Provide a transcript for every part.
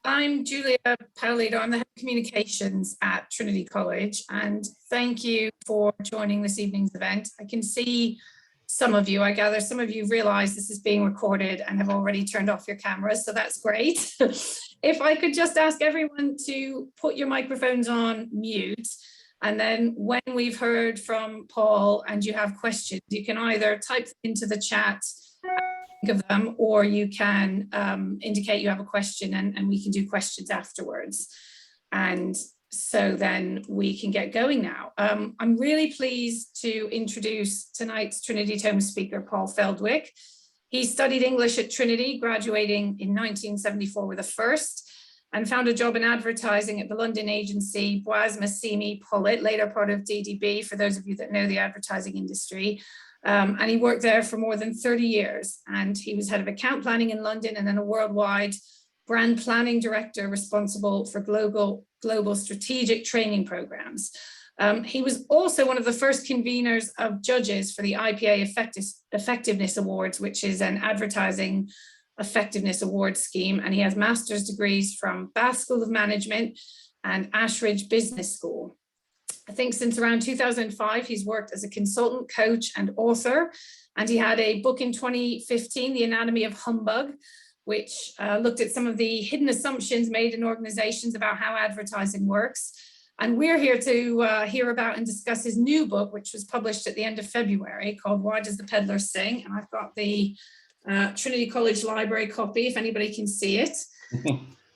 I'm Julia Paolito. I'm the head of communications at Trinity College, and thank you for joining this evening's event. I can see some of you, I gather some of you realize this is being recorded and have already turned off your cameras, so that's great. If I could just ask everyone to put your microphones on mute, and then when we've heard from Paul and you have questions, you can either type into the chat of them, or you can indicate you have a question and we can do questions afterwards. And so then we can get going now. I'm really pleased to introduce tonight's Trinity Tomes speaker, Paul Feldwick. He studied English at Trinity, graduating in 1974 with a first, and found a job in advertising at the London agency Boise Massimi Pollitt, later part of DDB, for those of you that know the advertising industry. And he worked there for more than 30 years. And he was head of account planning in London and then a worldwide brand planning director responsible for global strategic training programs. He was also one of the first conveners of judges for the IPA Effectiveness Awards, which is an advertising effectiveness award scheme. And he has master's degrees from Bath School of Management and Ashridge Business School. I think since around 2005, he's worked as a consultant, coach, and author. And he had a book in 2015, The Anatomy of Humbug, which looked at some of the hidden assumptions made in organizations about how advertising works. And we're here to hear about and discuss his new book, which was published at the end of February, called Why Does the Peddler Sing? And I've got the Trinity College Library copy, if anybody can see it.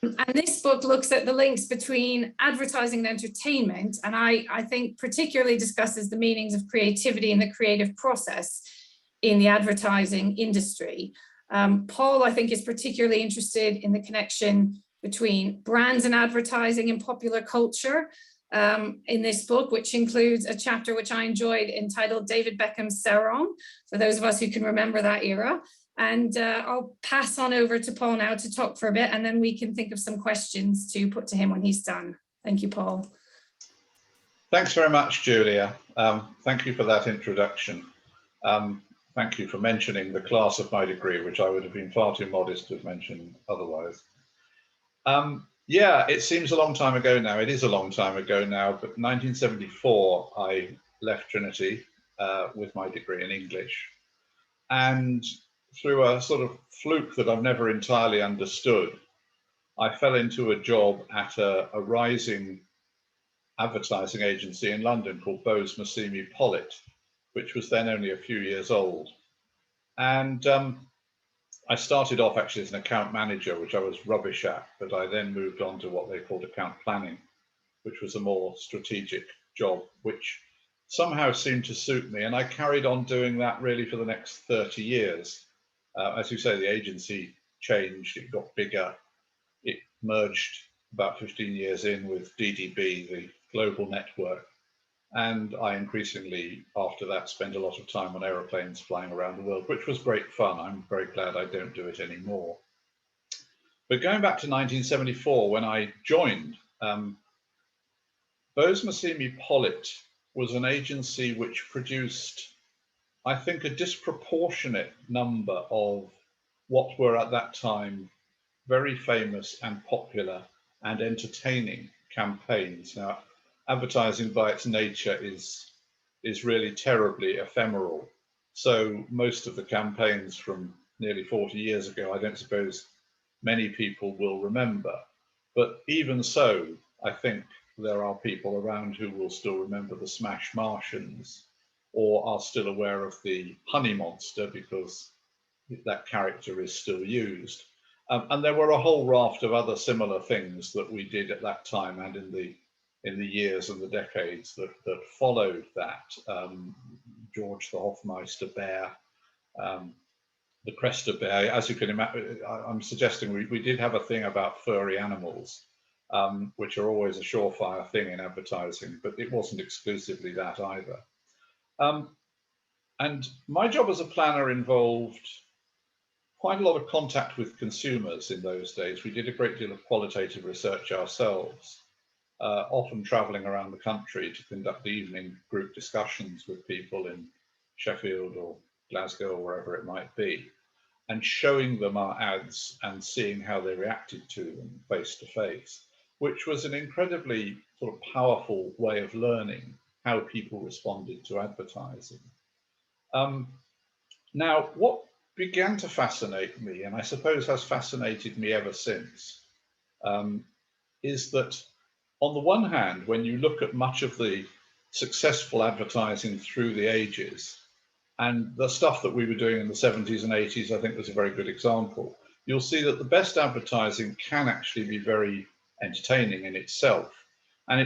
And this book looks at the links between advertising and entertainment, and I think particularly discusses the meanings of creativity and the creative process in the advertising industry. Paul, I think, is particularly interested in the connection between brands and advertising in popular culture in this book, which includes a chapter which I enjoyed entitled David Beckham's Sarong, for those of us who can remember that era. And I'll pass on over to Paul now to talk for a bit, and then we can think of some questions to put to him when he's done. Thank you, Paul. Thanks very much, Julia. Thank you for that introduction. Thank you for mentioning the class of my degree, which I would have been far too modest to have mentioned otherwise. Yeah, it seems a long time ago now. It is a long time ago now, but 1974, I left Trinity with my degree in English. And through a sort of fluke that I've never entirely understood, I fell into a job at a rising advertising agency in London called Boise Massimi Pollitt, which was then only a few years old. And I started off actually as an account manager, which I was rubbish at, but I then moved on to what they called account planning, which was a more strategic job, which somehow seemed to suit me. And I carried on doing that really for the next 30 years. As you say, the agency changed, it got bigger. It merged about 15 years in with DDB, the global network. And I increasingly, after that, spent a lot of time on aeroplanes flying around the world, which was great fun. I'm very glad I don't do it anymore. But going back to 1974, when I joined, Boise Massimi Pollitt was an agency which produced, I think, a disproportionate number of what were at that time very famous and popular and entertaining campaigns. Now, advertising by its nature is really terribly ephemeral. So most of the campaigns from nearly 40 years ago, I don't suppose many people will remember. But even so, I think there are people around who will still remember the Smash Martians, or are still aware of the Honey Monster because that character is still used. And there were a whole raft of other similar things that we did at that time and in the years and the decades that followed that. George the Hofmeister Bear, the Cresta Bear. As you can imagine, I'm suggesting we did have a thing about furry animals, which are always a surefire thing in advertising, but it wasn't exclusively that either. And my job as a planner involved quite a lot of contact with consumers in those days. We did a great deal of qualitative research ourselves, often traveling around the country to conduct evening group discussions with people in Sheffield or Glasgow or wherever it might be. and showing them our ads and seeing how they reacted to them face to face, which was an incredibly sort of powerful way of learning how people responded to advertising. Now, what began to fascinate me, and I suppose has fascinated me ever since, is that on the one hand, when you look at much of the successful advertising through the ages, and the stuff that we were doing in the 70s and 80s, I think was a very good example, you'll see that the best advertising can actually be very entertaining in itself. And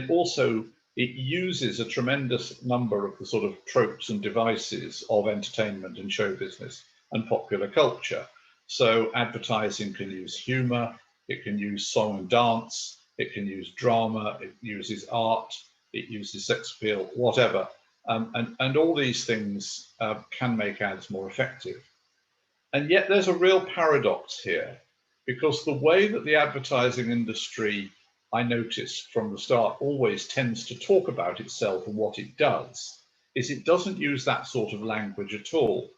it uses a tremendous number of the sort of tropes and devices of entertainment and show business and popular culture. So advertising can use humor, it can use song and dance, it can use drama, it uses art, it uses sex appeal, whatever. And all these things can make ads more effective. And yet there's a real paradox here, because the way that the advertising industry, I noticed from the start, always tends to talk about itself and what it does, is it doesn't use that sort of language at all.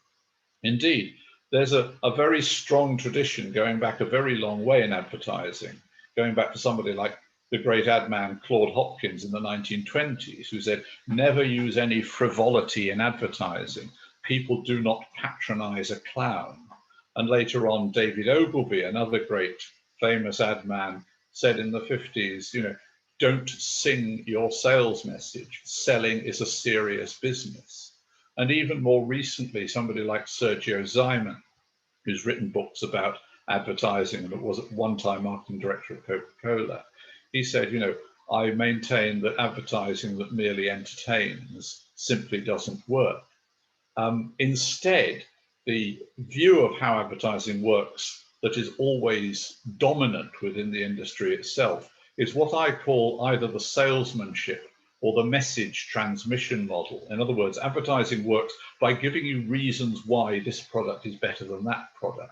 Indeed, there's a very strong tradition going back a very long way in advertising, going back to somebody like the great ad man Claude Hopkins in the 1920s, who said, never use any frivolity in advertising. People do not patronize a clown. And later on, David Ogilvy, another great famous ad man, said in the 50s, don't sing your sales message. Selling is a serious business. And even more recently, somebody like Sergio Zyman, who's written books about advertising and was at one time marketing director of Coca-Cola, he said, I maintain that advertising that merely entertains simply doesn't work. Instead, the view of how advertising works that is always dominant within the industry itself is what I call either the salesmanship or the message transmission model. In other words, advertising works by giving you reasons why this product is better than that product.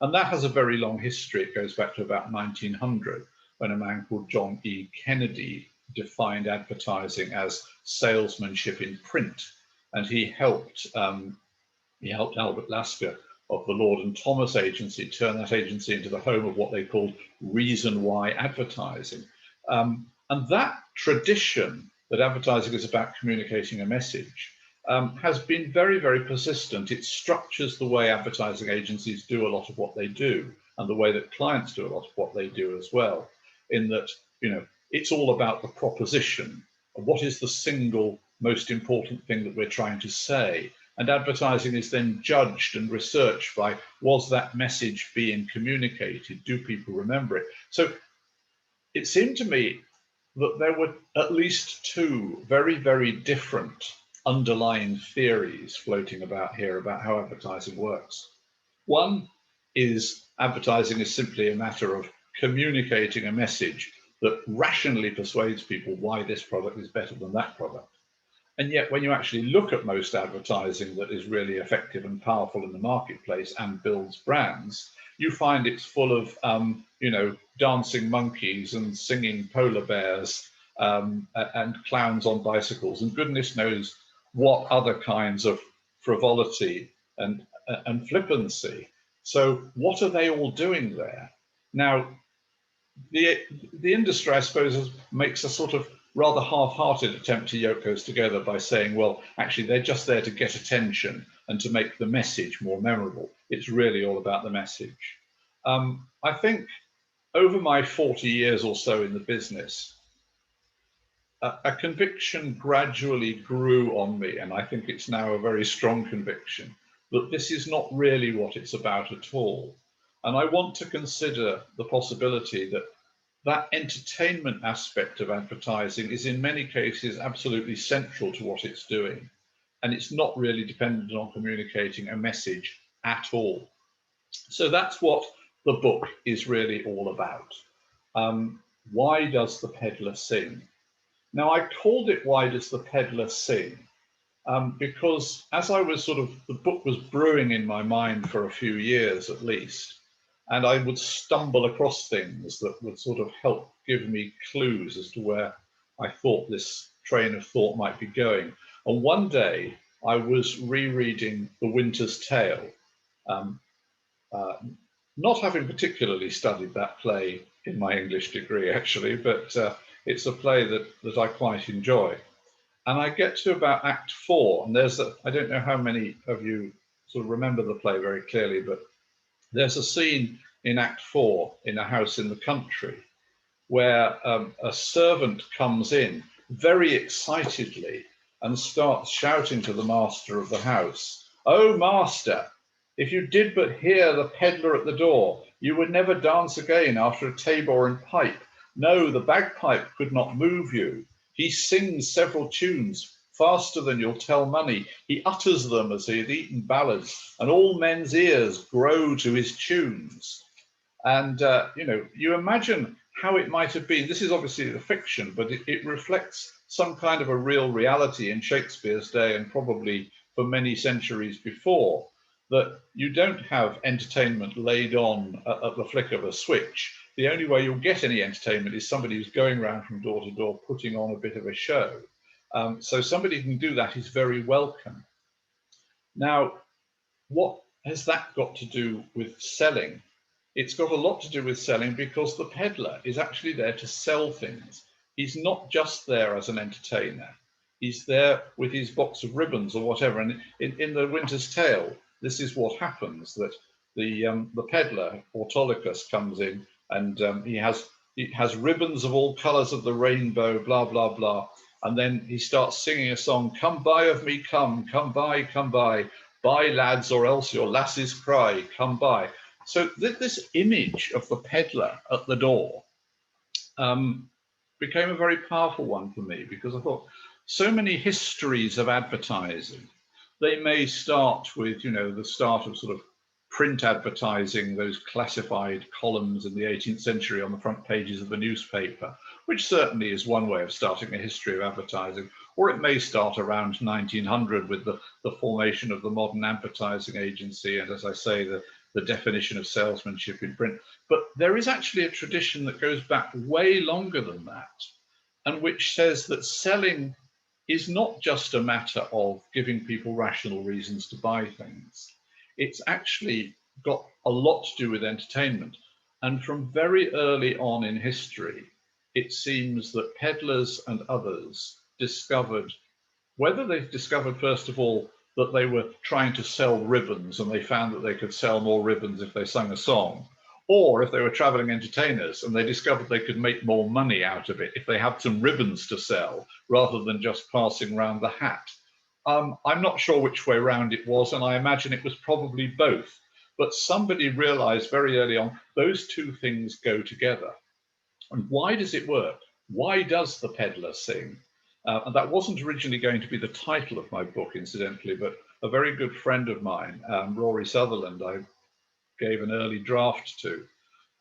And that has a very long history. It goes back to about 1900, when a man called John E. Kennedy defined advertising as salesmanship in print. And he helped Albert Lasker of the Lord and Thomas Agency turn that agency into the home of what they called reason why advertising. And that tradition that advertising is about communicating a message has been very, very persistent. It structures the way advertising agencies do a lot of what they do, and the way that clients do a lot of what they do as well, in that, it's all about the proposition. What is the single most important thing that we're trying to say? And advertising is then judged and researched by, was that message being communicated? Do people remember it? So it seemed to me that there were at least two very, very different underlying theories floating about here about how advertising works. One is advertising is simply a matter of communicating a message that rationally persuades people why this product is better than that product. And yet, when you actually look at most advertising that is really effective and powerful in the marketplace and builds brands, you find it's full of, dancing monkeys and singing polar bears and clowns on bicycles, and goodness knows what other kinds of frivolity and flippancy. So what are they all doing there? Now, the industry, I suppose, makes a sort of rather half-hearted attempt to yoke those together by saying, well, actually, they're just there to get attention and to make the message more memorable. It's really all about the message. I think over my 40 years or so in the business, a conviction gradually grew on me, and I think it's now a very strong conviction, that this is not really what it's about at all. And I want to consider the possibility that that entertainment aspect of advertising is in many cases absolutely central to what it's doing. And it's not really dependent on communicating a message at all. So that's what the book is really all about. Why does the peddler sing? Now, I called it Why Does the Peddler Sing? Because as I was the book was brewing in my mind for a few years at least, and I would stumble across things that would sort of help give me clues as to where I thought this train of thought might be going. And one day I was rereading The Winter's Tale, not having particularly studied that play in my English degree, actually, but it's a play that I quite enjoy. And I get to about Act 4, and I don't know how many of you sort of remember the play very clearly, but there's a scene in Act 4 in a house in the country where a servant comes in very excitedly and starts shouting to the master of the house, "Oh, master, if you did but hear the peddler at the door, you would never dance again after a tabor and pipe. No, the bagpipe could not move you. He sings several tunes faster than you'll tell money. He utters them as he had eaten ballads, and all men's ears grow to his tunes." And, you imagine how it might have been. This is obviously a fiction, but it reflects some kind of a real reality in Shakespeare's day and probably for many centuries before, that you don't have entertainment laid on at the flick of a switch. The only way you'll get any entertainment is somebody who's going around from door to door putting on a bit of a show. So somebody who can do that is very welcome. Now, what has that got to do with selling? It's got a lot to do with selling because the peddler is actually there to sell things. He's not just there as an entertainer. He's there with his box of ribbons or whatever. And in The Winter's Tale, this is what happens, that the peddler, Autolycus, comes in and he has ribbons of all colours of the rainbow, blah, blah, blah. And then he starts singing a song, "Come buy of me, come buy, buy lads, or else your lasses cry, come buy." So this image of the peddler at the door became a very powerful one for me, because I thought so many histories of advertising, they may start with, the start of sort of print advertising, those classified columns in the 18th century on the front pages of the newspaper, which certainly is one way of starting a history of advertising. Or it may start around 1900 with the formation of the modern advertising agency, and as I say, the definition of salesmanship in print. But there is actually a tradition that goes back way longer than that, and which says that selling is not just a matter of giving people rational reasons to buy things. It's actually got a lot to do with entertainment. And from very early on in history, it seems that peddlers and others discovered, whether they discovered first of all that they were trying to sell ribbons and they found that they could sell more ribbons if they sung a song, or if they were traveling entertainers and they discovered they could make more money out of it if they had some ribbons to sell rather than just passing around the hat. I'm not sure which way round it was, and I imagine it was probably both. But somebody realized very early on those two things go together. And why does it work? Why does the peddler sing? And that wasn't originally going to be the title of my book, incidentally, but a very good friend of mine, Rory Sutherland, I gave an early draft to,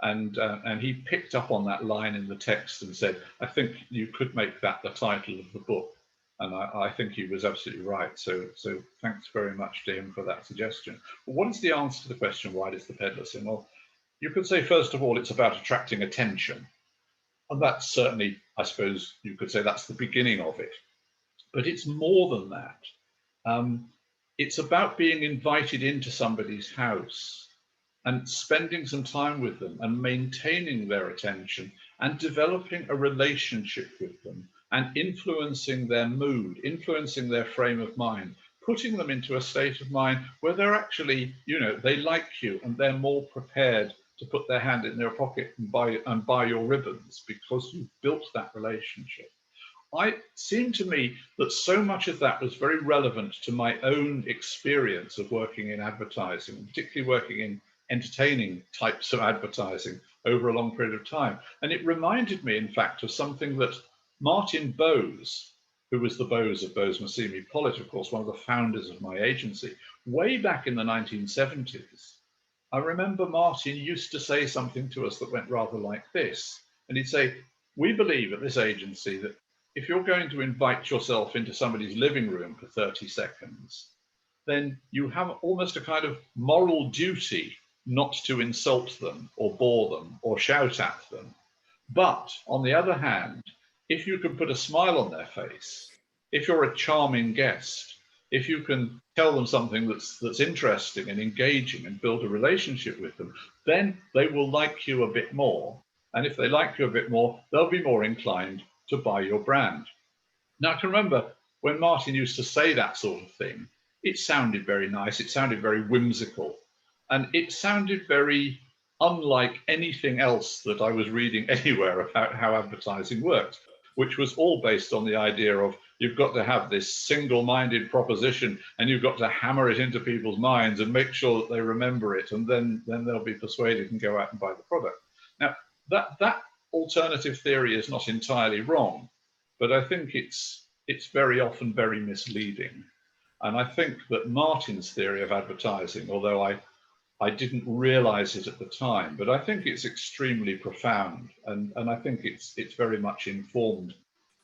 and he picked up on that line in the text and said, "I think you could make that the title of the book." And I think he was absolutely right. So thanks very much to him for that suggestion. But what is the answer to the question, why does the peddler sing? Well, you could say, first of all, it's about attracting attention. And that's certainly, I suppose you could say, that's the beginning of it. But it's more than that. It's about being invited into somebody's house and spending some time with them and maintaining their attention and developing a relationship with them and influencing their mood, influencing their frame of mind, putting them into a state of mind where they're actually, they like you and they're more prepared to put their hand in their pocket and buy your ribbons because you've built that relationship. It seemed to me that so much of that was very relevant to my own experience of working in advertising, particularly working in entertaining types of advertising over a long period of time. And it reminded me, in fact, of something that Martin Bowes, who was the Bowes of Bowes Massimi Pollitt, of course, one of the founders of my agency, way back in the 1970s, I remember Martin used to say something to us that went rather like this. And he'd say, "We believe at this agency that if you're going to invite yourself into somebody's living room for 30 seconds, then you have almost a kind of moral duty not to insult them or bore them or shout at them. But on the other hand, if you can put a smile on their face, if you're a charming guest, if you can tell them something that's interesting and engaging and build a relationship with them, then they will like you a bit more. And if they like you a bit more, they'll be more inclined to buy your brand. Now, I can remember when Martin used to say that sort of thing, it sounded very nice, it sounded very whimsical, and it sounded very unlike anything else that I was reading anywhere about how advertising works, which was all based on the idea of you've got to have this single-minded proposition and you've got to hammer it into people's minds and make sure that they remember it, and then they'll be persuaded and go out and buy the product. Now, that alternative theory is not entirely wrong, but I think it's very often very misleading. And I think that Martin's theory of advertising, although I didn't realize it at the time, but I think it's extremely profound, and I think it's very much informed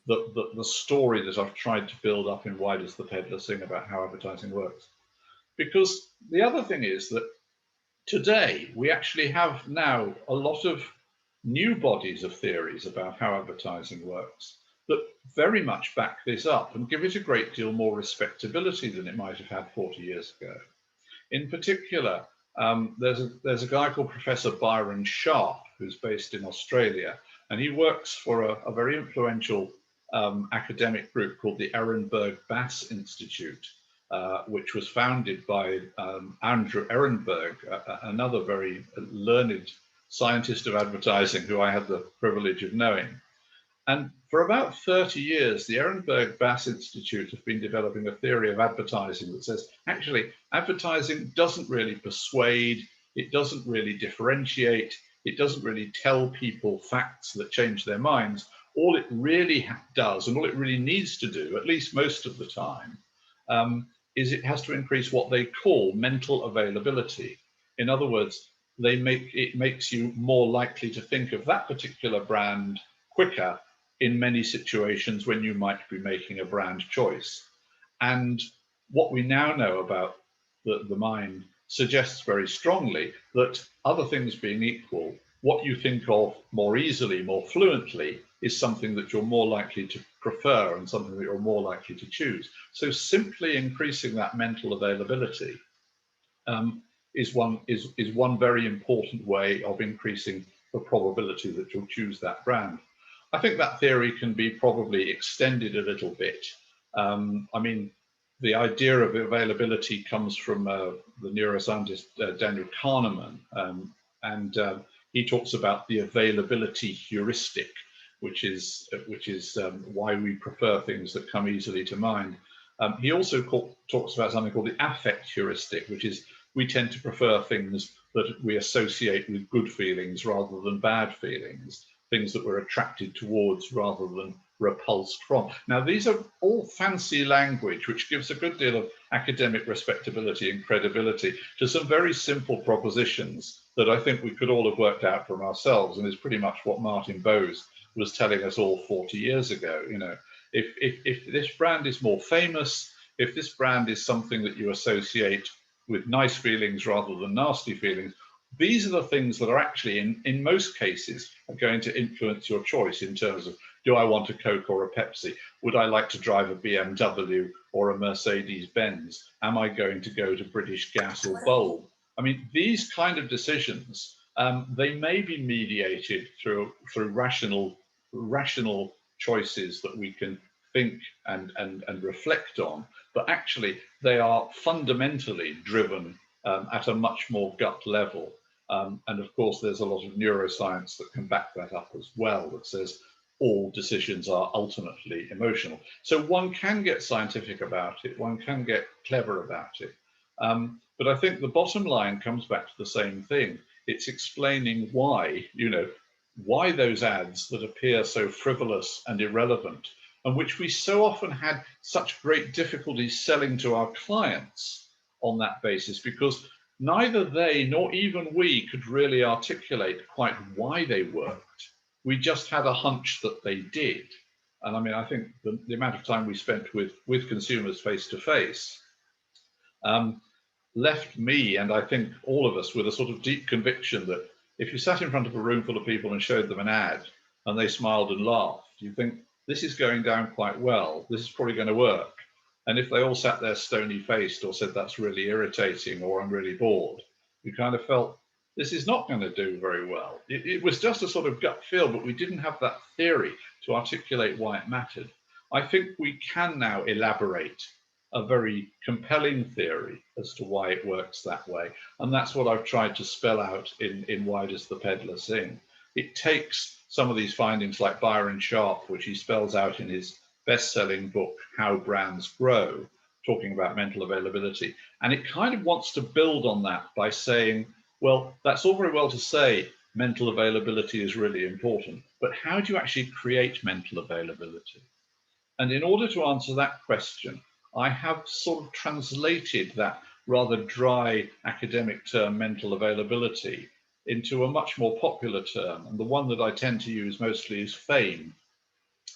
the story that I've tried to build up in Why Does the Peddler Sing about how advertising works. Because the other thing is that today we actually have now a lot of new bodies of theories about how advertising works that very much back this up and give it a great deal more respectability than it might have had 40 years ago. In particular, there's a guy called Professor Byron Sharp, who's based in Australia, and he works for a very influential academic group called the Ehrenberg Bass Institute, which was founded by Andrew Ehrenberg, another very learned scientist of advertising who I had the privilege of knowing. And for about 30 years, the Ehrenberg Bass Institute have been developing a theory of advertising that says, actually, advertising doesn't really persuade, it doesn't really differentiate, it doesn't really tell people facts that change their minds. All it really does, and all it really needs to do, at least most of the time, is it has to increase what they call mental availability. In other words, it makes you more likely to think of that particular brand quicker in many situations when you might be making a brand choice. And what we now know about the mind suggests very strongly that, other things being equal, what you think of more easily, more fluently, is something that you're more likely to prefer and something that you're more likely to choose. So simply increasing that mental availability is one very important way of increasing the probability that you'll choose that brand. I think that theory can be probably extended a little bit. I mean, the idea of availability comes from the neuroscientist Daniel Kahneman, and he talks about the availability heuristic, which is why we prefer things that come easily to mind. He also talks about something called the affect heuristic, which is we tend to prefer things that we associate with good feelings rather than bad feelings, things that we're attracted towards rather than repulsed from. Now, these are all fancy language, which gives a good deal of academic respectability and credibility to some very simple propositions that I think we could all have worked out from ourselves, and is pretty much what Martin Bowes was telling us all 40 years ago. You know, if this brand is more famous, if this brand is something that you associate with nice feelings rather than nasty feelings, these are the things that are actually, in most cases, are going to influence your choice in terms of, do I want a Coke or a Pepsi? Would I like to drive a BMW or a Mercedes Benz? Am I going to go to British Gas or Bulb? I mean, these kind of decisions, they may be mediated through rational choices that we can think and reflect on, but actually they are fundamentally driven at a much more gut level. And of course, there's a lot of neuroscience that can back that up as well, that says all decisions are ultimately emotional. So one can get scientific about it, one can get clever about it. But I think the bottom line comes back to the same thing. It's explaining why, why those ads that appear so frivolous and irrelevant, and which we so often had such great difficulty selling to our clients on that basis, because neither they nor even we could really articulate quite why they worked. We just had a hunch that they did. And I mean, I think the amount of time we spent with consumers face to face left me, and I think all of us, with a sort of deep conviction that if you sat in front of a room full of people and showed them an ad and they smiled and laughed, you think, this is going down quite well, this is probably going to work. And if they all sat there stony faced or said that's really irritating or I'm really bored, you kind of felt this is not going to do very well. It was just a sort of gut feel, but we didn't have that theory to articulate why it mattered. I think we can now elaborate a very compelling theory as to why it works that way. And that's what I've tried to spell out in Why Does the Peddler Sing? It takes some of these findings like Byron Sharp, which he spells out in his best-selling book, How Brands Grow, talking about mental availability. And it kind of wants to build on that by saying, well, that's all very well to say mental availability is really important, but how do you actually create mental availability? And in order to answer that question, I have sort of translated that rather dry academic term mental availability into a much more popular term. And the one that I tend to use mostly is fame.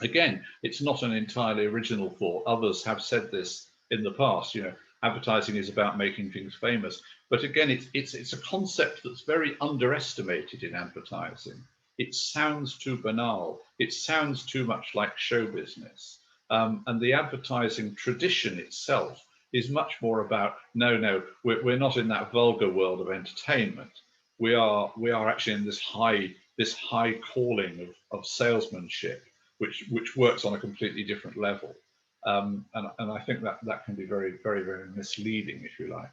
Again, it's not an entirely original thought. Others have said this in the past, you know, advertising is about making things famous. But again, it's a concept that's very underestimated in advertising. It sounds too banal. It sounds too much like show business. And the advertising tradition itself is much more about, no, we're not in that vulgar world of entertainment. We are actually in this high calling of salesmanship, which works on a completely different level. And I think that can be very, very, very misleading, if you like.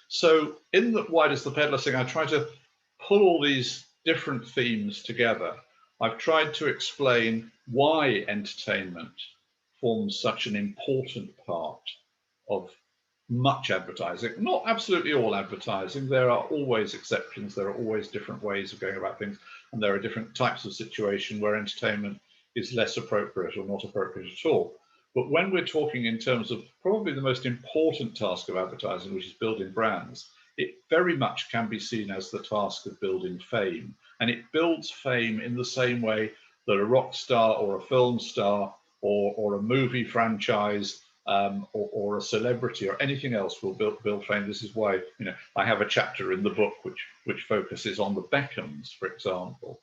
So in the Why Does the Peddler Sing, I try to pull all these different themes together. I've tried to explain why entertainment forms such an important part of much advertising. Not absolutely all advertising. There are always exceptions. There are always different ways of going about things. And there are different types of situation where entertainment is less appropriate or not appropriate at all. But when we're talking in terms of probably the most important task of advertising, which is building brands, it very much can be seen as the task of building fame. And it builds fame in the same way that a rock star or a film star or a movie franchise or a celebrity or anything else will build fame. This is why, you know, I have a chapter in the book which focuses on the Beckhams, for example,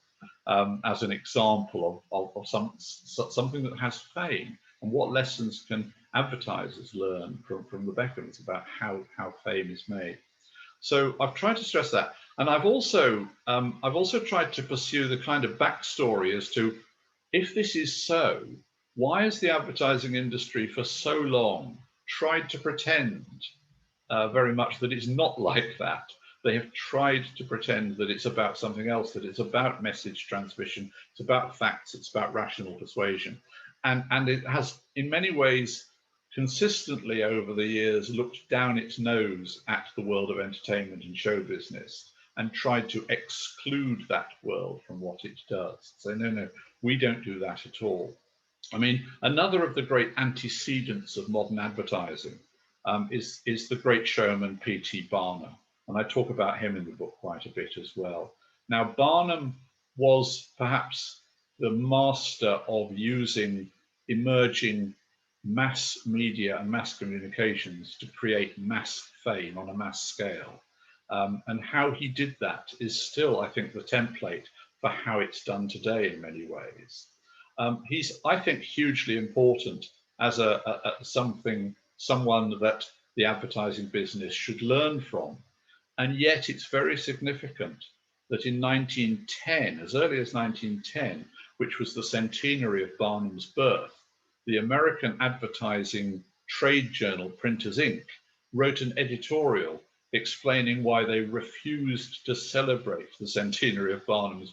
as an example of something that has fame. And what lessons can advertisers learn from the Beckhams about how fame is made? So I've tried to stress that, and I've also tried to pursue the kind of backstory as to, if this is so, why has the advertising industry for so long tried to pretend very much that it's not like that? They have tried to pretend that it's about something else, that it's about message transmission, it's about facts, it's about rational persuasion. And it has, in many ways, consistently over the years looked down its nose at the world of entertainment and show business and tried to exclude that world from what it does. So no, we don't do that at all. I mean, another of the great antecedents of modern advertising is the great showman P.T. Barnum. And I talk about him in the book quite a bit as well. Now, Barnum was perhaps the master of using emerging mass media and mass communications to create mass fame on a mass scale. And how he did that is still, I think, the template for how it's done today in many ways. He's, I think, hugely important as someone that the advertising business should learn from. And yet it's very significant that in 1910, as early as 1910, which was the centenary of Barnum's birth, the American advertising trade journal Printers Inc. wrote an editorial explaining why they refused to celebrate the centenary of Barnum's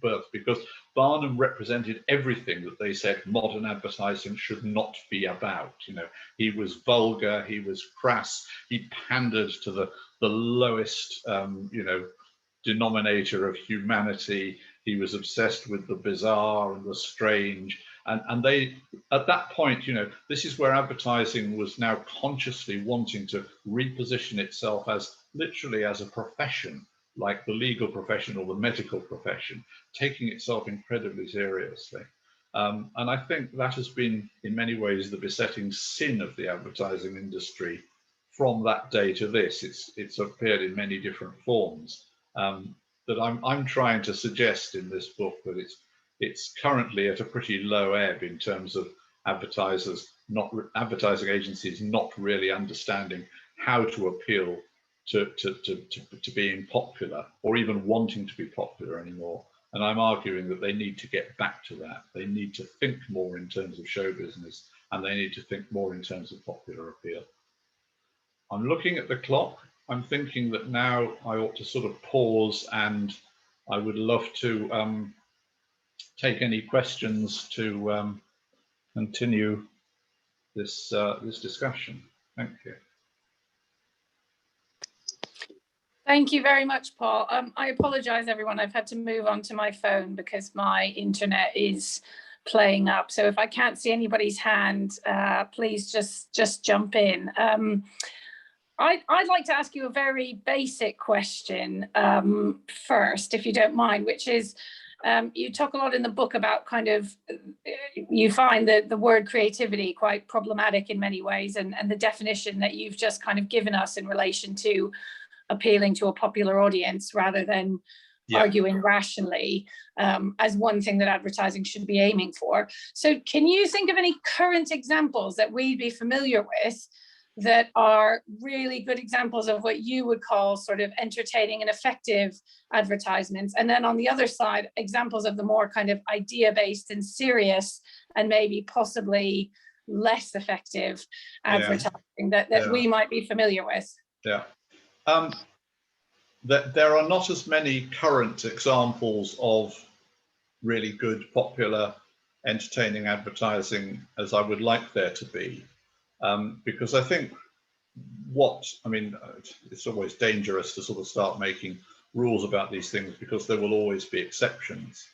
birth, because Barnum represented everything that they said modern advertising should not be about. You know, he was vulgar, he was crass, he pandered to the lowest, denominator of humanity. He was obsessed with the bizarre and the strange. And they, at that point, you know, this is where advertising was now consciously wanting to reposition itself as literally as a profession, like the legal profession or the medical profession, taking itself incredibly seriously. And I think that has been, in many ways, the besetting sin of the advertising industry from that day to this. It's appeared in many different forms. That I'm trying to suggest in this book that it's currently at a pretty low ebb in terms of advertisers advertising agencies not really understanding how to appeal to being popular or even wanting to be popular anymore. And I'm arguing that they need to get back to that. They need to think more in terms of show business, and they need to think more in terms of popular appeal. I'm looking at the clock. I'm thinking that now I ought to sort of pause, and I would love to take any questions to continue this discussion. Thank you. Thank you very much, Paul. I apologize, everyone. I've had to move on to my phone because my internet is playing up. So if I can't see anybody's hand, please just jump in. I'd like to ask you a very basic question first, if you don't mind, which is, you talk a lot in the book about kind of, you find the word creativity quite problematic in many ways, and the definition that you've just kind of given us in relation to appealing to a popular audience rather than arguing rationally as one thing that advertising should be aiming for. So can you think of any current examples that we'd be familiar with that are really good examples of what you would call sort of entertaining and effective advertisements? And then on the other side, examples of the more kind of idea-based and serious and maybe possibly less effective advertising that we might be familiar with. Yeah. That there are not as many current examples of really good, popular, entertaining advertising as I would like there to be, because I think it's always dangerous to sort of start making rules about these things because there will always be exceptions.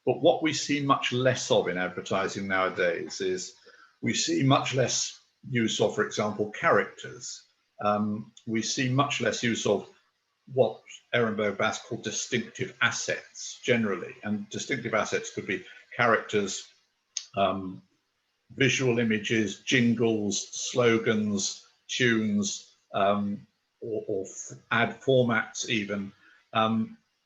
But what we see much less of in advertising nowadays is we see much less use of, for example, characters. We see much less use of what Ehrenberg Bass called distinctive assets generally. And distinctive assets could be characters, visual images, jingles, slogans, tunes, or ad formats even.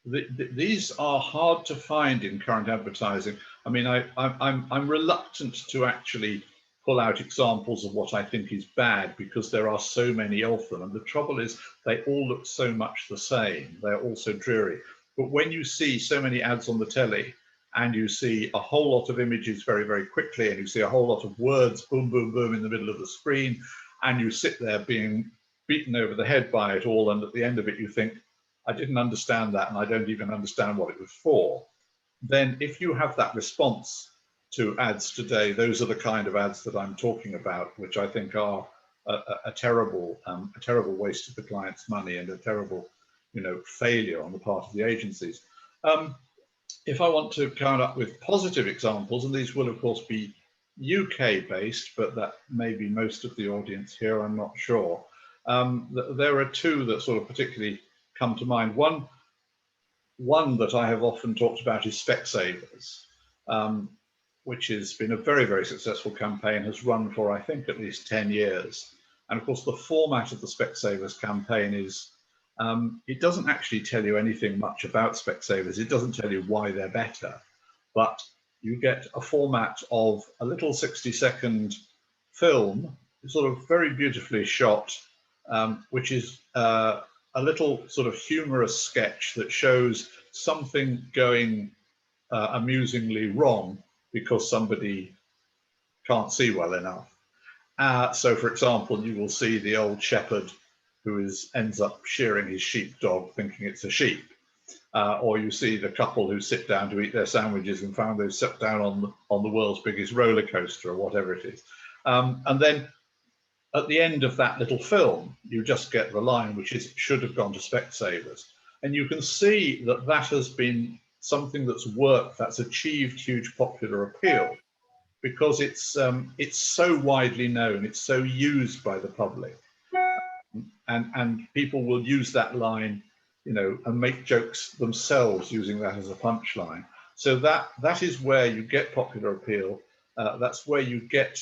These are hard to find in current advertising. I mean, I'm reluctant to actually pull out examples of what I think is bad because there are so many of them. And the trouble is they all look so much the same. They're all so dreary. But when you see so many ads on the telly and you see a whole lot of images very, very quickly, and you see a whole lot of words, boom, boom, boom, in the middle of the screen, and you sit there being beaten over the head by it all, and at the end of it you think, I didn't understand that, and I don't even understand what it was for, then if you have that response to ads today, those are the kind of ads that I'm talking about, which I think are a terrible waste of the client's money and a terrible, failure on the part of the agencies. If I want to come up with positive examples, and these will of course be UK based, but that may be most of the audience here, I'm not sure. There are two that sort of particularly come to mind. One that I have often talked about is Specsavers, which has been a very, very successful campaign, has run for, I think, at least 10 years. And of course, the format of the Specsavers campaign is, it doesn't actually tell you anything much about Specsavers. It doesn't tell you why they're better, but you get a format of a little 60-second film, sort of very beautifully shot, which is a little sort of humorous sketch that shows something going amusingly wrong because somebody can't see well enough. So, for example, you will see the old shepherd who ends up shearing his sheepdog thinking it's a sheep. Or you see the couple who sit down to eat their sandwiches and found they've sat down on the world's biggest roller coaster or whatever it is. And then at the end of that little film, you just get the line, which is, should have gone to Specsavers. And you can see that that has been something that's worked, that's achieved huge popular appeal, because it's so widely known, it's so used by the public. And people will use that line, and make jokes themselves using that as a punchline. So that is where you get popular appeal. That's where you get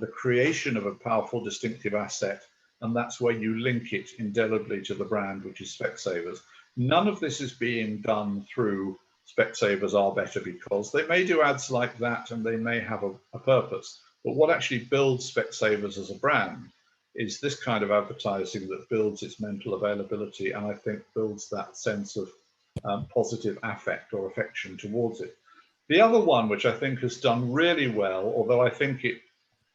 the creation of a powerful, distinctive asset, and that's where you link it indelibly to the brand, which is Specsavers. None of this is being done through Specsavers Are Better Because. They may do ads like that and they may have a purpose, But what actually builds Specsavers as a brand is this kind of advertising that builds its mental availability, and I think builds that sense of positive affect or affection towards it. The other one, which I think has done really well, although I think it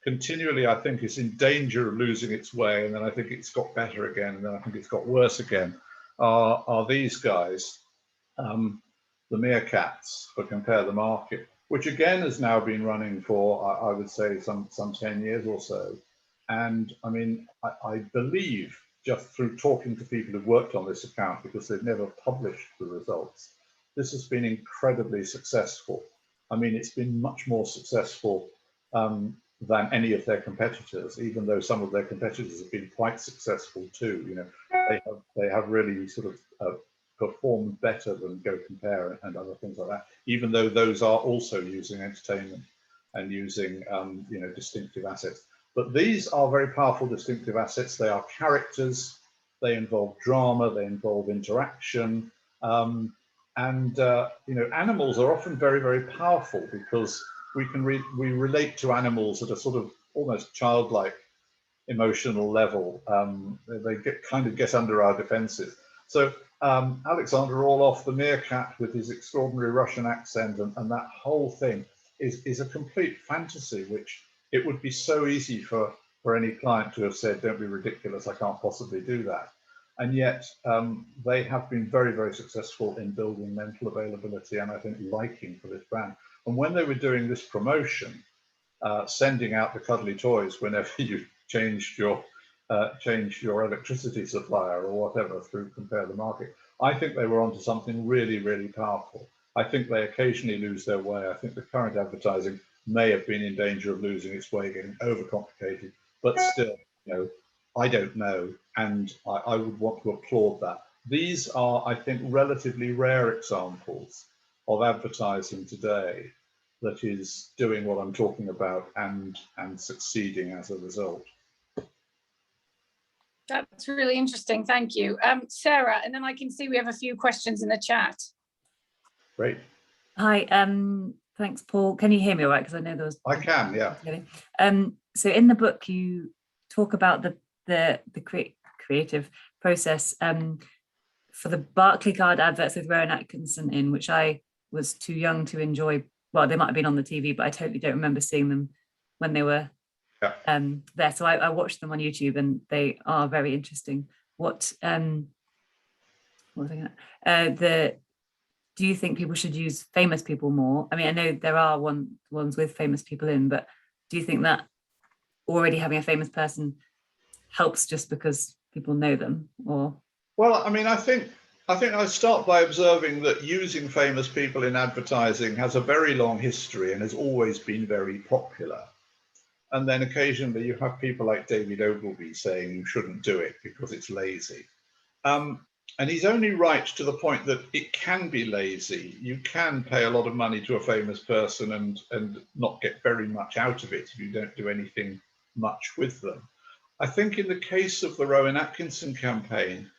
continually, I think, is in danger of losing its way, and then I think it's got better again, and then I think it's got worse again, are these guys, the meerkats for Compare the Market, which again has now been running for, I would say, some 10 years or so. And I mean, I believe, just through talking to people who've worked on this account, because they've never published the results, this has been incredibly successful. I mean, it's been much more successful than any of their competitors, even though some of their competitors have been quite successful too. You know, they have really sort of performed better than Go Compare and other things like that, even though those are also using entertainment and using you know, distinctive assets. But these are very powerful distinctive assets. They are characters, they involve drama, they involve interaction, and you know, animals are often very, very powerful because we relate to animals at a sort of almost childlike emotional level. They kind of get under our defenses. So Alexander Orlov, the meerkat, with his extraordinary Russian accent and that whole thing is a complete fantasy, which it would be so easy for any client to have said, don't be ridiculous, I can't possibly do that. And yet they have been very, very successful in building mental availability and I think liking for this brand. And when they were doing this promotion, sending out the cuddly toys whenever you changed your electricity supplier or whatever through Compare the Market, I think they were onto something really, really powerful. I think they occasionally lose their way. I think the current advertising may have been in danger of losing its way, getting overcomplicated, but still, you know, I don't know, and I would want to applaud that. These are, I think, relatively rare examples of advertising today that is doing what I'm talking about and succeeding as a result. That's really interesting, thank you. Sarah, and then I can see we have a few questions in the chat. Great. Hi, thanks, Paul. Can you hear me all right? Because I know there was... I can, yeah. So in the book, you talk about the creative process for the Barclaycard adverts with Rowan Atkinson in, which I was too young to enjoy. Well, they might have been on the TV, but I totally don't remember seeing them when they were there. So I watched them on YouTube and they are very interesting. What was I gonna, do you think people should use famous people more? I mean, I know there are ones with famous people in, but do you think that already having a famous person helps just because people know them? Or well, I mean, I think I start by observing that using famous people in advertising has a very long history and has always been very popular. And then occasionally you have people like David Ogilvy saying you shouldn't do it because it's lazy. And he's only right to the point that it can be lazy. You can pay a lot of money to a famous person and not get very much out of it if you don't do anything much with them. I think in the case of the Rowan Atkinson campaign,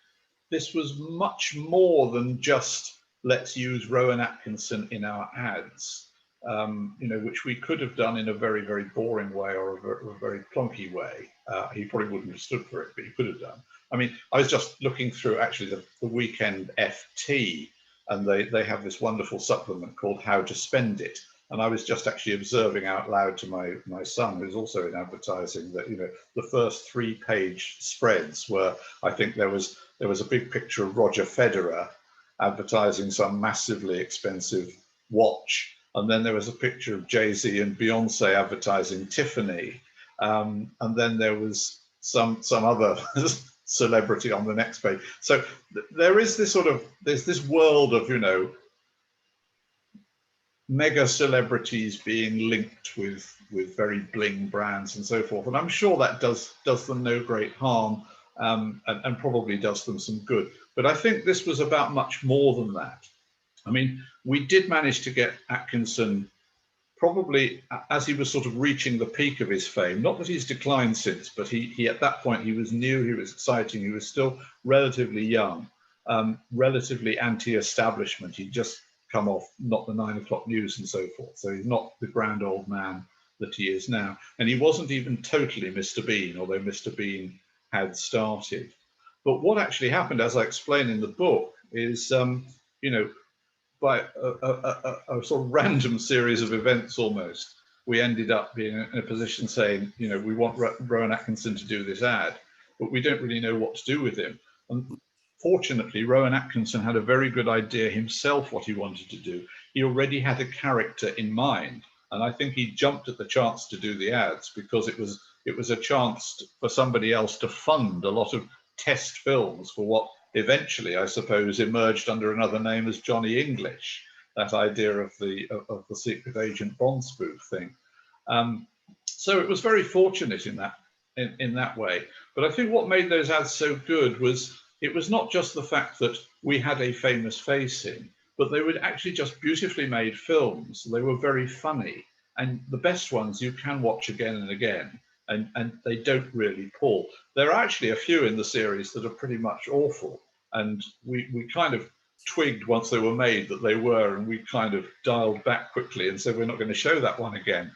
this was much more than just let's use Rowan Atkinson in our ads, you know, which we could have done in a very, very boring way or a very plonky way. He probably wouldn't have stood for it, but he could have done. I mean, I was just looking through actually the Weekend FT, and they have this wonderful supplement called How to Spend It. And I was just actually observing out loud to my son, who's also in advertising, that, you know, the first 3-page spreads were, I think there was a big picture of Roger Federer advertising some massively expensive watch. And then there was a picture of Jay-Z and Beyonce advertising Tiffany. And then there was some other celebrity on the next page. So there is this there's this world of, you know, mega celebrities being linked with very bling brands and so forth. And I'm sure that does them no great harm and probably does them some good. But I think this was about much more than that. I mean, we did manage to get Atkinson probably as he was sort of reaching the peak of his fame. Not that he's declined since, but he at that point, he was new, he was exciting, he was still relatively young, relatively anti-establishment. He'd just come off not the 9 o'clock news and so forth. So he's not the grand old man that he is now. And he wasn't even totally Mr. Bean, although Mr. Bean had started. But what actually happened, as I explain in the book, is, you know, by a sort of random series of events almost, we ended up being in a position saying, you know, we want Rowan Atkinson to do this ad, but we don't really know what to do with him. And fortunately, Rowan Atkinson had a very good idea himself what he wanted to do. He already had a character in mind, and I think he jumped at the chance to do the ads because it was a chance for somebody else to fund a lot of test films for what eventually, I suppose, emerged under another name as Johnny English, that idea of the secret agent Bond spoof thing. So it was very fortunate in that way. But I think what made those ads so good was it was not just the fact that we had a famous face in, but they were actually just beautifully made films. They were very funny, and the best ones you can watch again and again. And they don't really pull. There are actually a few in the series that are pretty much awful. And we kind of twigged once they were made that they were, and we kind of dialed back quickly and said, we're not going to show that one again.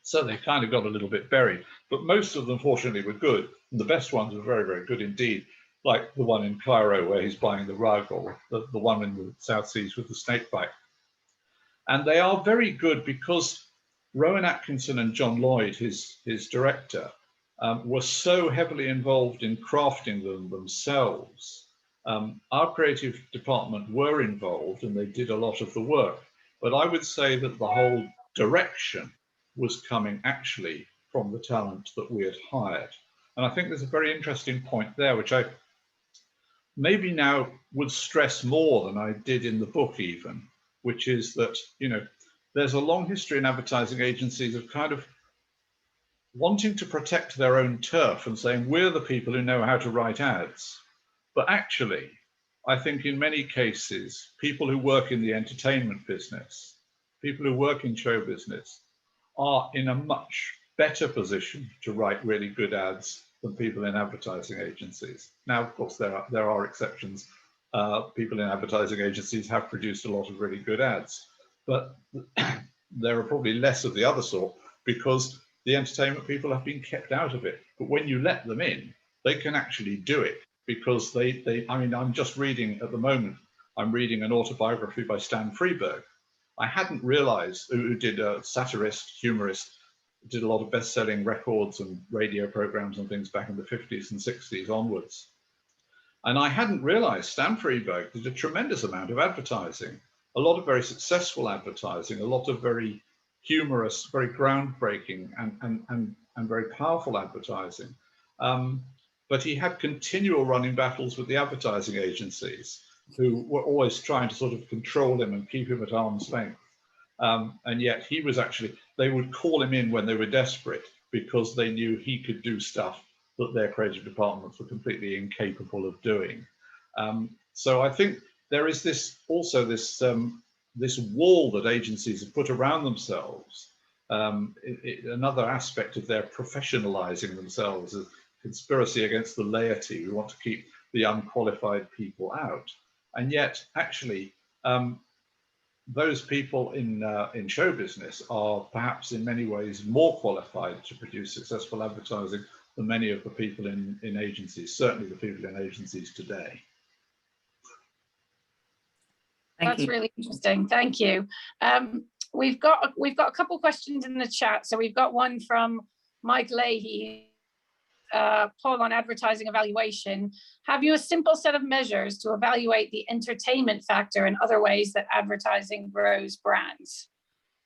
So they kind of got a little bit buried. But most of them, fortunately, were good. And the best ones were very, very good indeed. Like the one in Cairo where he's buying the rug, or the one in the South Seas with the snake bite. And they are very good because Rowan Atkinson and John Lloyd, his director, were so heavily involved in crafting them themselves. Our creative department were involved and they did a lot of the work, but I would say that the whole direction was coming actually from the talent that we had hired. And I think there's a very interesting point there, which I maybe now would stress more than I did in the book even, which is that, you know, there's a long history in advertising agencies of kind of wanting to protect their own turf and saying, we're the people who know how to write ads. But actually, I think in many cases, people who work in the entertainment business, people who work in show business, are in a much better position to write really good ads than people in advertising agencies. Now, of course, there are exceptions. People in advertising agencies have produced a lot of really good ads, but there are probably less of the other sort because the entertainment people have been kept out of it. But when you let them in, they can actually do it because I mean, I'm just reading at the moment, I'm reading an autobiography by Stan Freberg. I hadn't realized, who did a satirist, humorist, did a lot of best-selling records and radio programs and things back in the 50s and 60s onwards. And I hadn't realized Stan Freberg did a tremendous amount of advertising, a lot of very successful advertising, a lot of very humorous, very groundbreaking and very powerful advertising. But he had continual running battles with the advertising agencies who were always trying to sort of control him and keep him at arm's length. And yet he was actually, they would call him in when they were desperate because they knew he could do stuff that their creative departments were completely incapable of doing. So I think there is this also this wall that agencies have put around themselves. Another aspect of their professionalizing themselves is conspiracy against the laity. We want to keep the unqualified people out. And yet, actually, those people in show business are perhaps in many ways more qualified to produce successful advertising than many of the people in agencies, certainly the people in agencies today. That's really interesting. Thank you. We've got a couple questions in the chat. So we've got one from Mike Leahy. Paul, on advertising evaluation, have you a simple set of measures to evaluate the entertainment factor and other ways that advertising grows brands?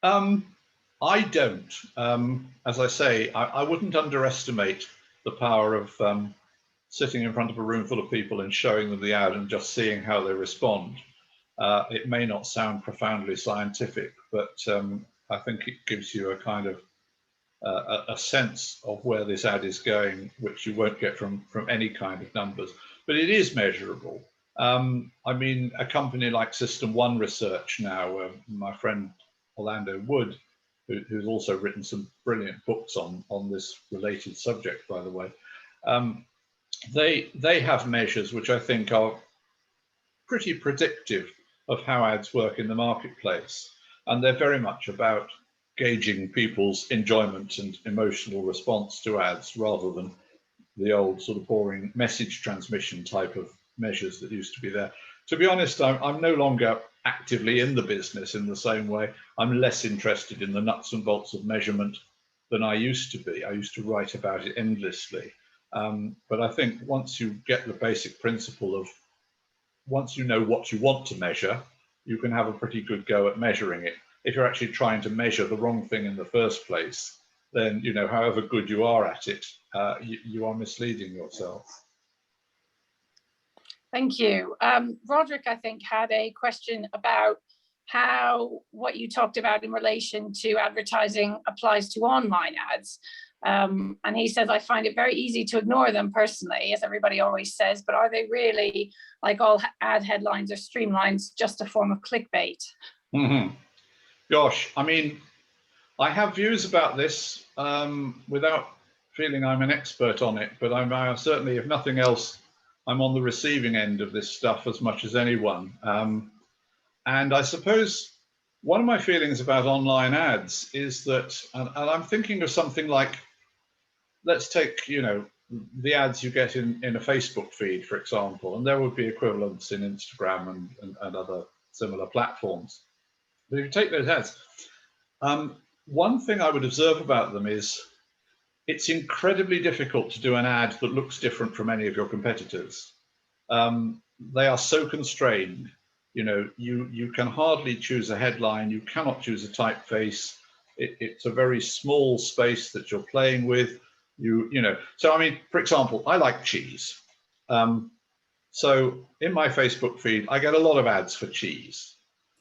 I don't. As I say, I wouldn't underestimate the power of sitting in front of a room full of people and showing them the ad and just seeing how they respond. It may not sound profoundly scientific, but I think it gives you a kind of a sense of where this ad is going, which you won't get from any kind of numbers, but it is measurable. I mean, a company like System 1 Research now, my friend Orlando Wood, who's also written some brilliant books on this related subject, by the way, they have measures which I think are pretty predictive of how ads work in the marketplace. And they're very much about gauging people's enjoyment and emotional response to ads rather than the old sort of boring message transmission type of measures that used to be there. To be honest, I'm no longer actively in the business in the same way. I'm less interested in the nuts and bolts of measurement than I used to be. I used to write about it endlessly. But I think once you get the basic principle of, once you know what you want to measure, you can have a pretty good go at measuring it. If you're actually trying to measure the wrong thing in the first place, then, you know, however good you are at it, you are misleading yourself. Thank you. Roderick, I think, had a question about how what you talked about in relation to advertising applies to online ads. And he says, I find it very easy to ignore them personally, as everybody always says, but are they really, like all ad headlines or streamlines, just a form of clickbait? Mm-hmm. Gosh, I mean, I have views about this without feeling I'm an expert on it, but I certainly, if nothing else, I'm on the receiving end of this stuff as much as anyone. And I suppose one of my feelings about online ads is that, and I'm thinking of something like, let's take, you know, the ads you get in a Facebook feed, for example, and there would be equivalents in Instagram and other similar platforms. But if you take those ads, one thing I would observe about them is it's incredibly difficult to do an ad that looks different from any of your competitors. They are so constrained. You know, you can hardly choose a headline. You cannot choose a typeface. It's a very small space that you're playing with. You know. So I mean, for example, I like cheese. So in my Facebook feed, I get a lot of ads for cheese.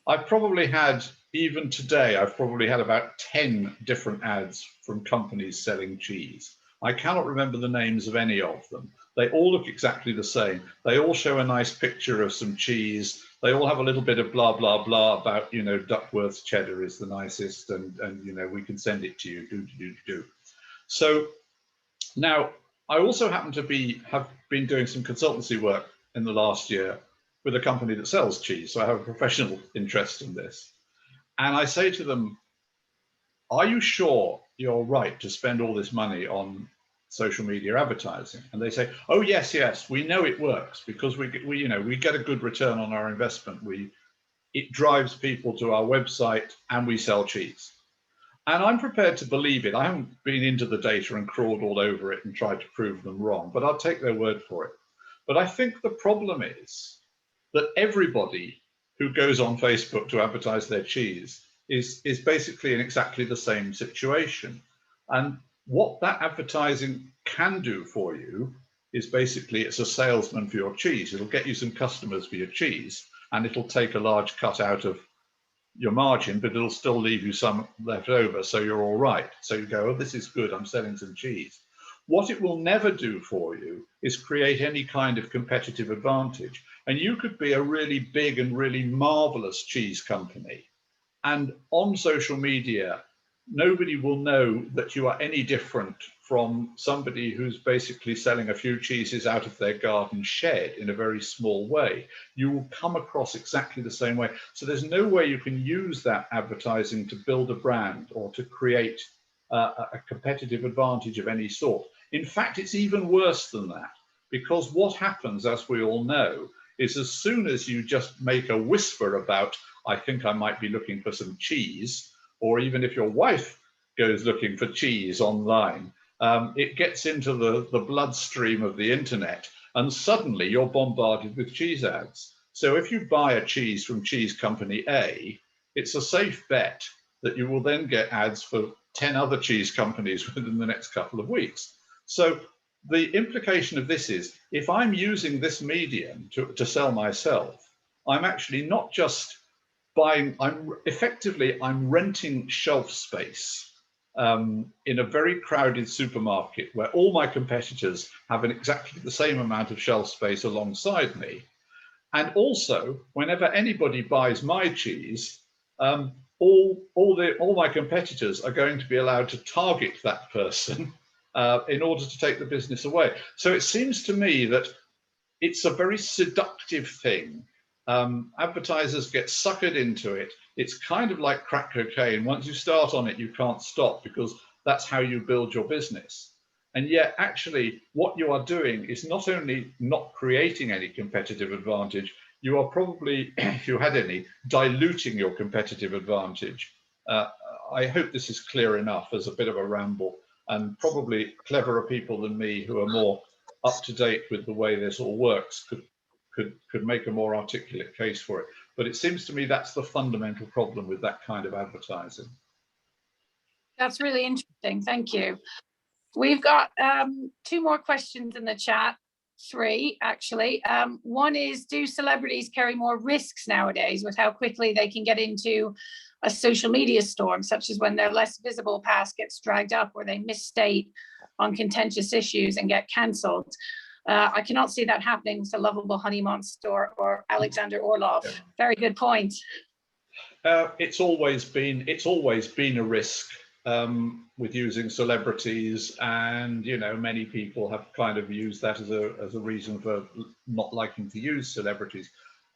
I've probably had, even today, I've probably had about 10 different ads from companies selling cheese. I cannot remember the names of any of them. They all look exactly the same. They all show a nice picture of some cheese. They all have a little bit of blah, blah, blah about, you know, Duckworth cheddar is the nicest and you know, we can send it to you, do. So now, I also happen to have been doing some consultancy work in the last year with a company that sells cheese. So I have a professional interest in this. And I say to them, are you sure you're right to spend all this money on social media advertising? And they say, oh, yes, we know it works because we get a good return on our investment. It drives people to our website and we sell cheese. And I'm prepared to believe it. I haven't been into the data and crawled all over it and tried to prove them wrong, but I'll take their word for it. But I think the problem is that everybody who goes on Facebook to advertise their cheese is basically in exactly the same situation. And what that advertising can do for you is basically it's a salesman for your cheese. It'll get you some customers for your cheese, and it'll take a large cut out of your margin, but it'll still leave you some left over, so you're all right. So you go, oh, this is good, I'm selling some cheese. What it will never do for you is create any kind of competitive advantage. And you could be a really big and really marvelous cheese company, and on social media, nobody will know that you are any different from somebody who's basically selling a few cheeses out of their garden shed in a very small way. You will come across exactly the same way. So there's no way you can use that advertising to build a brand or to create a competitive advantage of any sort. In fact, it's even worse than that, because what happens, as we all know, is as soon as you just make a whisper about, I think I might be looking for some cheese, or even if your wife goes looking for cheese online, it gets into the bloodstream of the internet, and suddenly you're bombarded with cheese ads. So if you buy a cheese from cheese company A, it's a safe bet that you will then get ads for 10 other cheese companies within the next couple of weeks. So the implication of this is, if I'm using this medium to sell myself, I'm actually not just buying, I'm renting shelf space in a very crowded supermarket where all my competitors have exactly the same amount of shelf space alongside me. And also, whenever anybody buys my cheese, all my competitors are going to be allowed to target that person in order to take the business away. So it seems to me that it's a very seductive thing Advertisers get suckered into it. It's kind of like crack cocaine. Once you start on it, you can't stop, because that's how you build your business. And yet, actually, what you are doing is not only not creating any competitive advantage, you are probably, if you had any, diluting your competitive advantage. I hope this is clear enough as a bit of a ramble, and probably cleverer people than me who are more up to date with the way this all works could make a more articulate case for it. But it seems to me that's the fundamental problem with that kind of advertising. That's really interesting. Thank you. We've got 2 more questions in the chat, 3 actually. One is, do celebrities carry more risks nowadays with how quickly they can get into a social media storm, such as when their less visible past gets dragged up or they misstate on contentious issues and get cancelled? I cannot see that happening with the lovable Honey Monster or Alexander Orlov. Yeah. Very good point. It's always been a risk with using celebrities, and many people have kind of used that as a reason for not liking to use celebrities.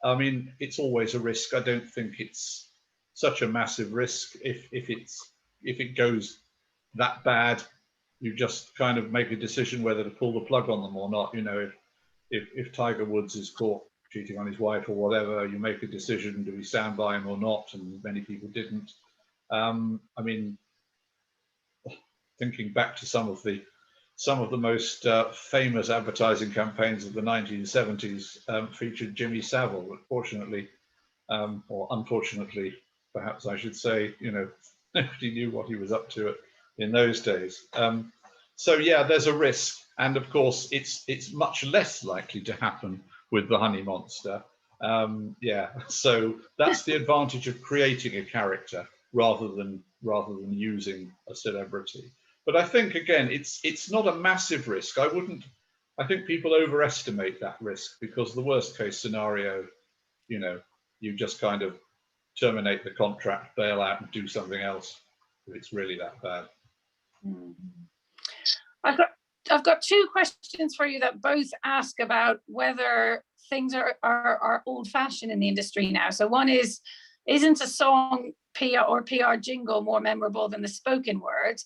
I mean, it's always a risk. I don't think it's such a massive risk. If it goes that bad, you just kind of make a decision whether to pull the plug on them or not. If Tiger Woods is caught cheating on his wife or whatever, you make a decision: do we stand by him or not? And many people didn't. I mean, thinking back to some of the most famous advertising campaigns of the 1970s featured Jimmy Savile, but fortunately, or unfortunately, perhaps I should say, nobody knew what he was up to in those days. So yeah, there's a risk, and of course, it's much less likely to happen with the Honey Monster. Yeah, so that's the advantage of creating a character rather than using a celebrity. But I think, again, it's not a massive risk. I think people overestimate that risk, because the worst case scenario, you just kind of terminate the contract, bail out, and do something else if it's really that bad. I've got 2 questions for you that both ask about whether things are old-fashioned in the industry now. So one is, isn't a song PR jingle more memorable than the spoken word?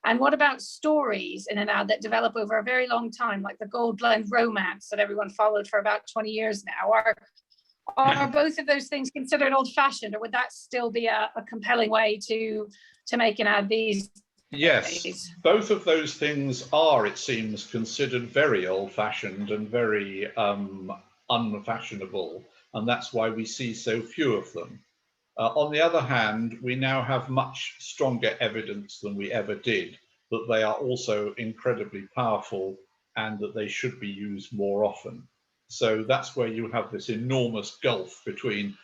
And what about stories in an ad that develop over a very long time, like the Gold Blend romance that everyone followed for about 20 years now? Are both of those things considered old-fashioned, or would that still be a compelling way to make an ad these days? Yes, both of those things are, it seems, considered very old-fashioned and very unfashionable, and that's why we see so few of them. On the other hand, we now have much stronger evidence than we ever did that they are also incredibly powerful and that they should be used more often. So that's where you have this enormous gulf between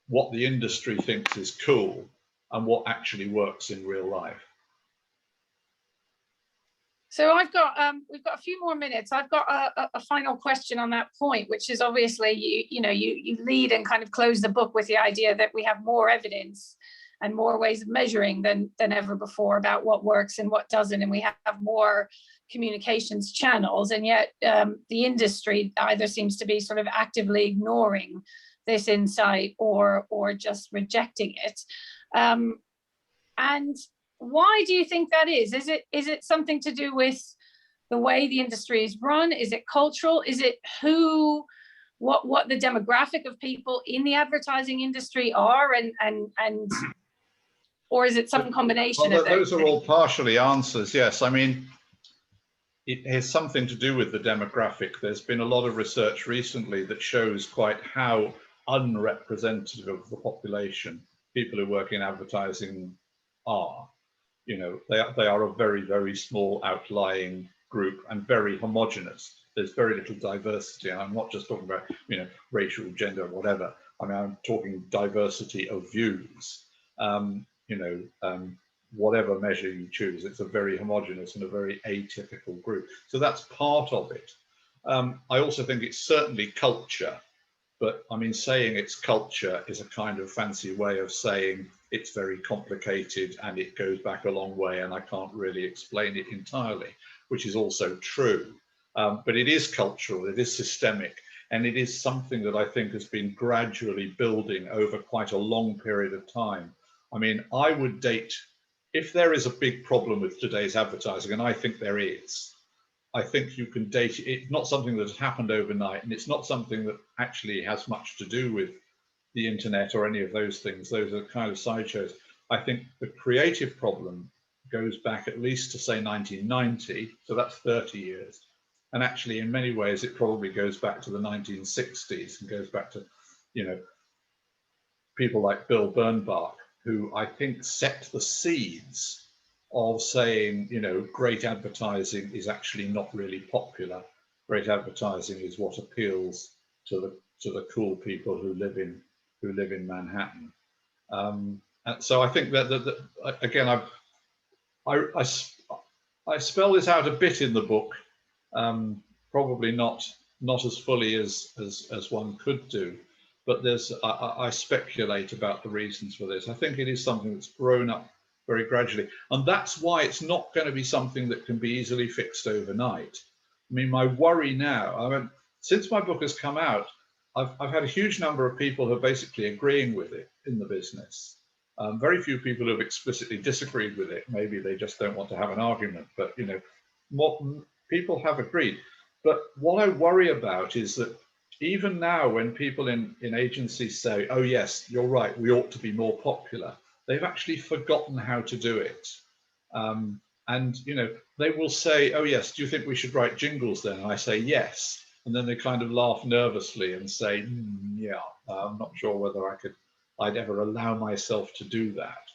what the industry thinks is cool and what actually works in real life. So we've got a few more minutes. I've got a final question on that point, which is, obviously you lead and kind of close the book with the idea that we have more evidence and more ways of measuring than ever before about what works and what doesn't, and we have more communications channels, and yet the industry either seems to be sort of actively ignoring this insight or just rejecting it. And why do you think that is? Is it something to do with the way the industry is run? Is it cultural? Is it what the demographic of people in the advertising industry are, and or is it some combination of those? Those are all partially answers, yes. I mean, it has something to do with the demographic. There's been a lot of research recently that shows quite how unrepresentative of the population people who work in advertising are. They are a very, very small outlying group and very homogenous. There's very little diversity, and I'm not just talking about racial, gender, whatever. I mean, I'm talking diversity of views. Whatever measure you choose, it's a very homogenous and a very atypical group. So that's part of it. I also think it's certainly culture, but I mean, saying it's culture is a kind of fancy way of saying it's very complicated and it goes back a long way and I can't really explain it entirely, which is also true. But it is cultural, it is systemic, And it is something that I think has been gradually building over quite a long period of time. I mean, I would date, if there is a big problem with today's advertising, and I think there is, I think you can date it. It's not something that has happened overnight, and it's not something that actually has much to do with the internet or any of those things. Those are kind of sideshows. I think the creative problem goes back at least to, say, 1990, so that's 30 years. And actually, in many ways, it probably goes back to the 1960s and goes back to, you know, people like Bill Bernbach, who I think set the seeds of saying, you know, great advertising is actually not really popular. Great advertising is what appeals to the cool people who live in Manhattan. And so I think that again, I spell this out a bit in the book, probably not as fully as one could do, but I speculate about the reasons for this. I think it is something that's grown up very gradually, and that's why it's not going to be something that can be easily fixed overnight. I mean, my worry now, I mean, since my book has come out, I've had a huge number of people who are basically agreeing with it in the business. Very few people who have explicitly disagreed with it. Maybe they just don't want to have an argument, but you know, what people have agreed. But what I worry about is that even now, when people in agencies say, "Oh yes, you're right, we ought to be more popular," they've actually forgotten how to do it. And you know, they will say, "Oh yes, do you think we should write jingles then?" And I say yes, and then they kind of laugh nervously and say, "Yeah, I'm not sure whether I'd ever allow myself to do that."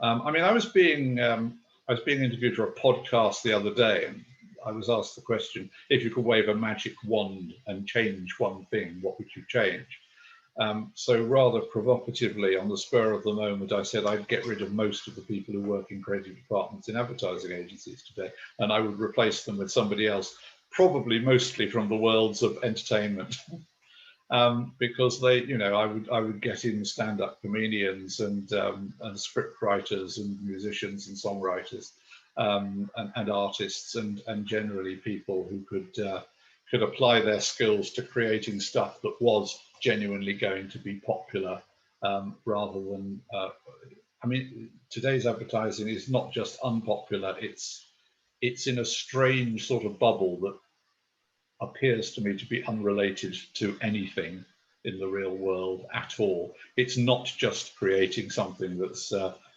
I mean, I was being interviewed for a podcast the other day, and I was asked the question, if you could wave a magic wand and change one thing, what would you change? So rather provocatively, on the spur of the moment, I said I'd get rid of most of the people who work in creative departments in advertising agencies today, and I would replace them with somebody else, probably mostly from the worlds of entertainment. Because they, you know, I would get in stand-up comedians and script writers and musicians and songwriters and artists and generally people who could apply their skills to creating stuff that was genuinely going to be popular, rather than I mean, today's advertising is not just unpopular, it's in a strange sort of bubble that appears to me to be unrelated to anything in the real world at all. It's not just creating something that's,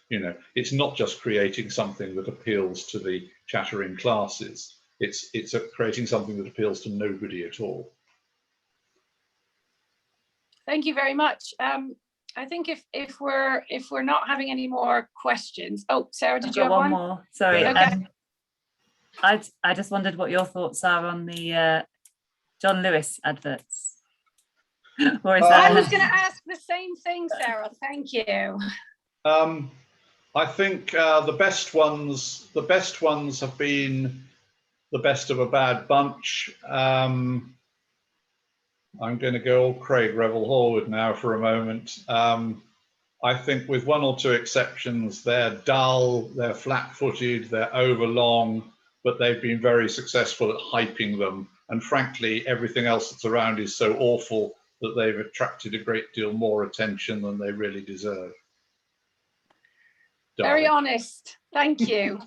you know, it's not just creating something that appeals to the chattering classes. It's creating something that appeals to nobody at all. Thank you very much. I think if we're not having any more questions. Oh, Sarah, did you have one more? Sorry. Okay. I just wondered what your thoughts are on the John Lewis adverts. Or is that... I was going to ask the same thing, Sarah. Thank you. I think the best ones have been the best of a bad bunch. I'm going to go all Craig Revel Horwood now for a moment. I think with one or two exceptions, they're dull, they're flat-footed, they're overlong, but they've been very successful at hyping them. And frankly, everything else that's around is so awful that they've attracted a great deal more attention than they really deserve. Very honest. Thank you.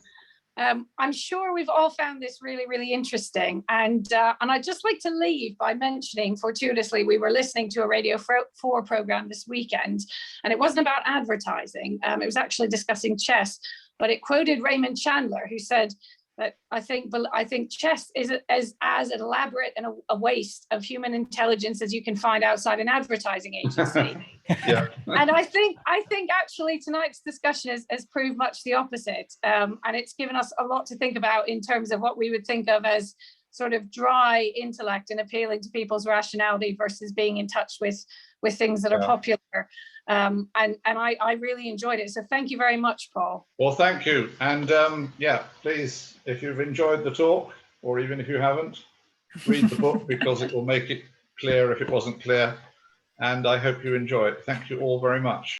I'm sure we've all found this really, really interesting. And I'd just like to leave by mentioning, fortuitously, we were listening to a Radio 4 program this weekend, and it wasn't about advertising. It was actually discussing chess, but it quoted Raymond Chandler, who said that I think chess is as elaborate and a waste of human intelligence as you can find outside an advertising agency. Yeah. And I think actually tonight's discussion has proved much the opposite. And it's given us a lot to think about in terms of what we would think of as sort of dry intellect and appealing to people's rationality versus being in touch with things that are popular. And I really enjoyed it. So thank you very much, Paul. Well, thank you. And yeah, please, if you've enjoyed the talk, or even if you haven't, read the book because it will make it clear if it wasn't clear. And I hope you enjoy it. Thank you all very much.